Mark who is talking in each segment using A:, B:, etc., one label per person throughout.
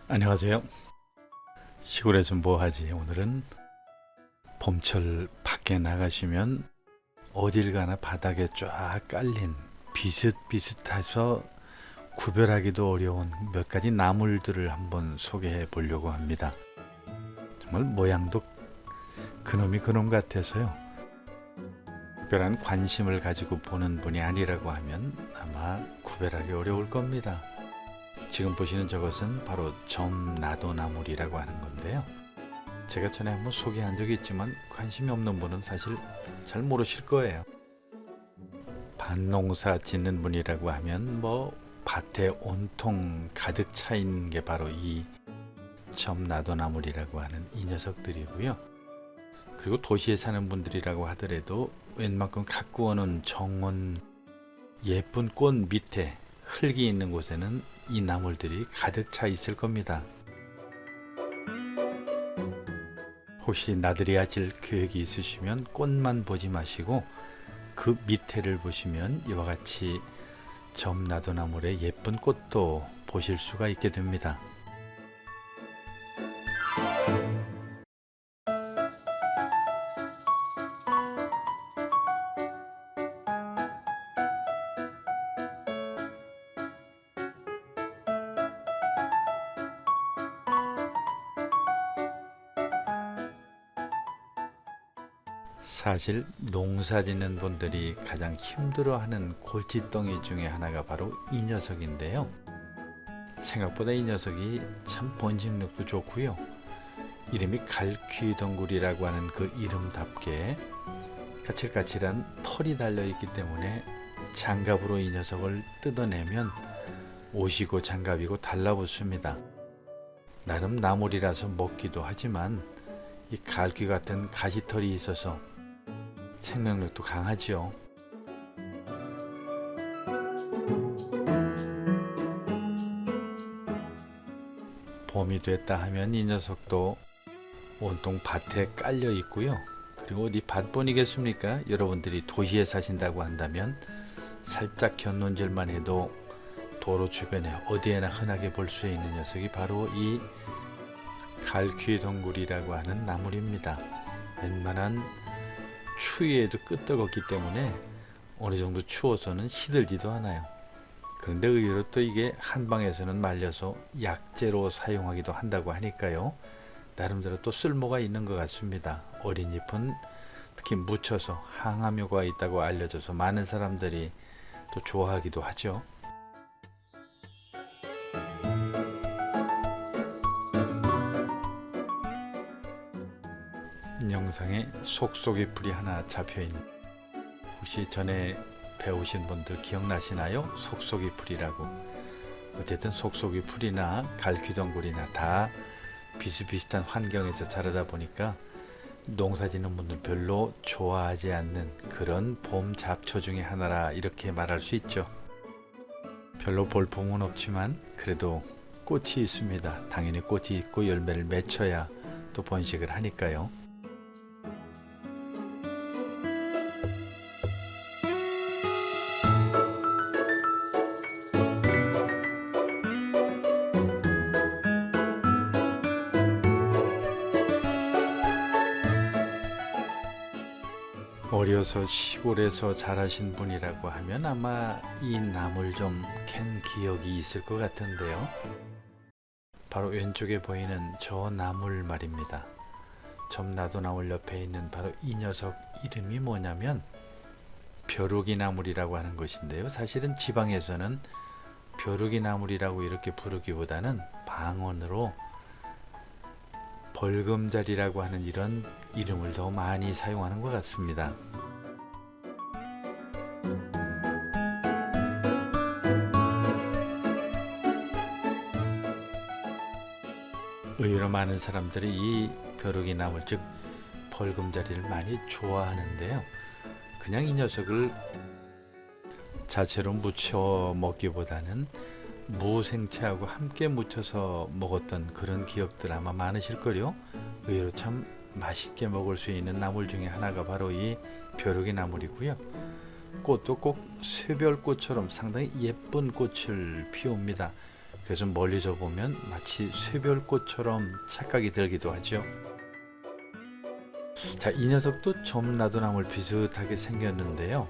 A: 안녕하세요. 시골에서 뭐하지? 오늘은 봄철 밖에 나가시면 어딜 가나 바닥에 쫙 깔린 비슷비슷해서 구별하기도 어려운 몇 가지 나물들을 한번 소개해 보려고 합니다. 정말 모양도 그놈이 그놈 같아서요. 특별한 관심을 가지고 보는 분이 아니라고 하면 아마 구별하기 어려울 겁니다. 지금 보시는 저것은 바로 점나도나물이라고 하는 건데요. 제가 전에 한번 소개한 적이 있지만 관심이 없는 분은 사실 잘 모르실 거예요. 밭농사 짓는 분이라고 하면 밭에 온통 가득 차 있는 게 바로 이 점나도나물이라고 하는 이 녀석들이고요. 그리고 도시에 사는 분들이라고 하더라도 웬만큼 갖고 오는 정원 예쁜 꽃 밑에 흙이 있는 곳에는 이 나물들이 가득 차 있을 겁니다. 혹시 나들이 하실 계획이 있으시면 꽃만 보지 마시고 그 밑에를 보시면 이와 같이 점나도나물의 예쁜 꽃도 보실 수가 있게 됩니다. 사실 농사 짓는 분들이 가장 힘들어하는 골칫덩이 중에 하나가 바로 이 녀석인데요. 생각보다 이 녀석이 참 번식력도 좋고요. 이름이 갈퀴덩굴이라고 하는 그 이름답게 까칠까칠한 털이 달려있기 때문에 장갑으로 이 녀석을 뜯어내면 옷이고 장갑이고 달라붙습니다. 나름 나물이라서 먹기도 하지만 이 갈퀴 같은 가시털이 있어서 생명력도 강하지요. 봄이 됐다 하면 이 녀석도 온통 밭에 깔려 있고요. 그리고 어디 밭뿐이겠습니까? 여러분들이 도시에 사신다고 한다면 살짝 견눈질만 해도 도로 주변에 어디에나 흔하게 볼 수 있는 녀석이 바로 이 갈퀴덩굴이라고 하는 나물입니다. 웬만한 추위에도 끄떡없기 때문에 어느 정도 추워서는 시들지도 않아요. 그런데 의외로 또 이게 한방에서는 말려서 약재로 사용하기도 한다고 하니까요. 나름대로 또 쓸모가 있는 것 같습니다. 어린 잎은 특히 묻혀서 항암효과가 있다고 알려져서 많은 사람들이 또 좋아하기도 하죠. 영상에 속속이 풀이 하나 잡혀있는, 혹시 전에 배우신 분들 기억나시나요? 속속이 풀이라고. 어쨌든 속속이 풀이나 갈퀴덩굴이나 다 비슷비슷한 환경에서 자라다 보니까 농사 짓는 분들 별로 좋아하지 않는 그런 봄 잡초 중에 하나라 이렇게 말할 수 있죠. 별로 볼품은 없지만 그래도 꽃이 있습니다. 당연히 꽃이 있고 열매를 맺혀야 또 번식을 하니까요. 어려서 시골에서 자라신 분이라고 하면 아마 이 나물 좀 캔 기억이 있을 것 같은데요. 바로 왼쪽에 보이는 저 나물 말입니다. 점나도 나물 옆에 있는 바로 이 녀석 이름이 뭐냐면 벼룩이 나물이라고 하는 것인데요. 사실은 지방에서는 벼룩이 나물이라고 이렇게 부르기보다는 방언으로 벌금자리라고 하는 이런 이름을 더 많이 사용하는 것 같습니다. 의외로 많은 사람들이 이 벼룩이 나물 즉 벌금자리를 많이 좋아하는데요. 그냥 이 녀석을 자체로 무쳐 먹기보다는 무생채하고 함께 무쳐서 먹었던 그런 기억들 아마 많으실걸요. 의외로 참 맛있게 먹을 수 있는 나물 중에 하나가 바로 이 벼룩이 나물이고요. 꽃도 꼭 쇠별꽃처럼 상당히 예쁜 꽃을 피웁니다. 그래서 멀리서 보면 마치 쇠별꽃처럼 착각이 들기도 하죠. 자, 이 녀석도 점나도나물 비슷하게 생겼는데요.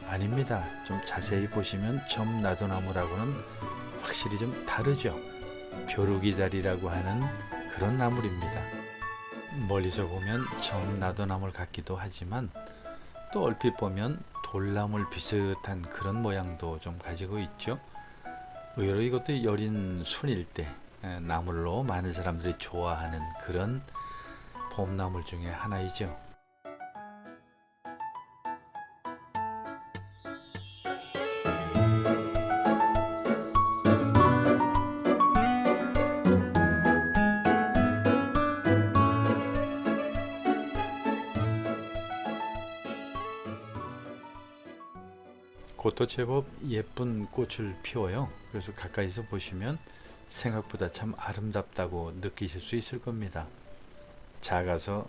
A: 아닙니다. 좀 자세히 보시면 점나도나무라고는 확실히 좀 다르죠. 벼룩이자리라고 하는 그런 나물입니다. 멀리서 보면 점나도나물 같기도 하지만 또 얼핏 보면 돌나물 비슷한 그런 모양도 좀 가지고 있죠. 의외로 이것도 여린 순일 때 나물로 많은 사람들이 좋아하는 그런 봄나물 중에 하나이죠. 꽃도 제법 예쁜 꽃을 피워요. 그래서 가까이서 보시면 생각보다 참 아름답다고 느끼실 수 있을 겁니다. 작아서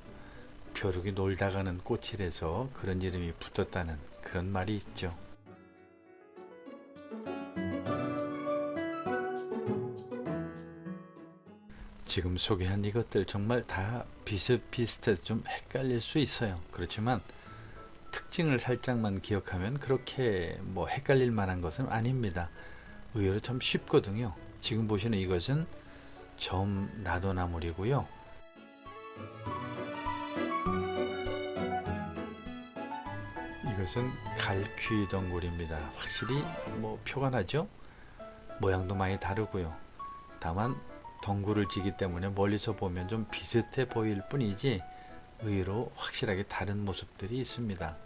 A: 벼룩이 놀다 가는 꽃이라서 그런 이름이 붙었다는 그런 말이 있죠. 지금 소개한 이것들 정말 다 비슷비슷해서 좀 헷갈릴 수 있어요. 그렇지만 특징을 살짝만 기억하면 그렇게 뭐 헷갈릴 만한 것은 아닙니다. 의외로 참 쉽거든요. 지금 보시는 이것은 점나도나물이고요. 이것은 갈퀴덩굴입니다. 확실히 뭐 표가 나죠? 모양도 많이 다르고요. 다만 덩굴을 지기 때문에 멀리서 보면 좀 비슷해 보일 뿐이지 의외로 확실하게 다른 모습들이 있습니다.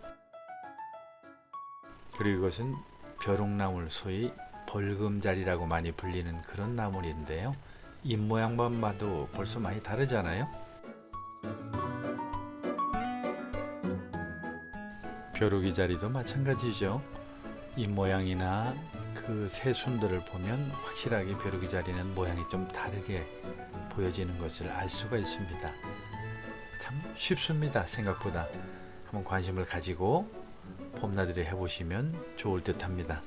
A: 그리고 이것은 벼룩나물, 소위 벌금자리라고 많이 불리는 그런 나물인데요. 잎 모양만 봐도 벌써 많이 다르잖아요. 벼룩이자리도 마찬가지죠. 잎 모양이나 그 새순들을 보면 확실하게 벼룩이자리는 모양이 좀 다르게 보여지는 것을 알 수가 있습니다. 참 쉽습니다. 생각보다. 한번 관심을 가지고 봄나들이 해보시면 좋을 듯 합니다.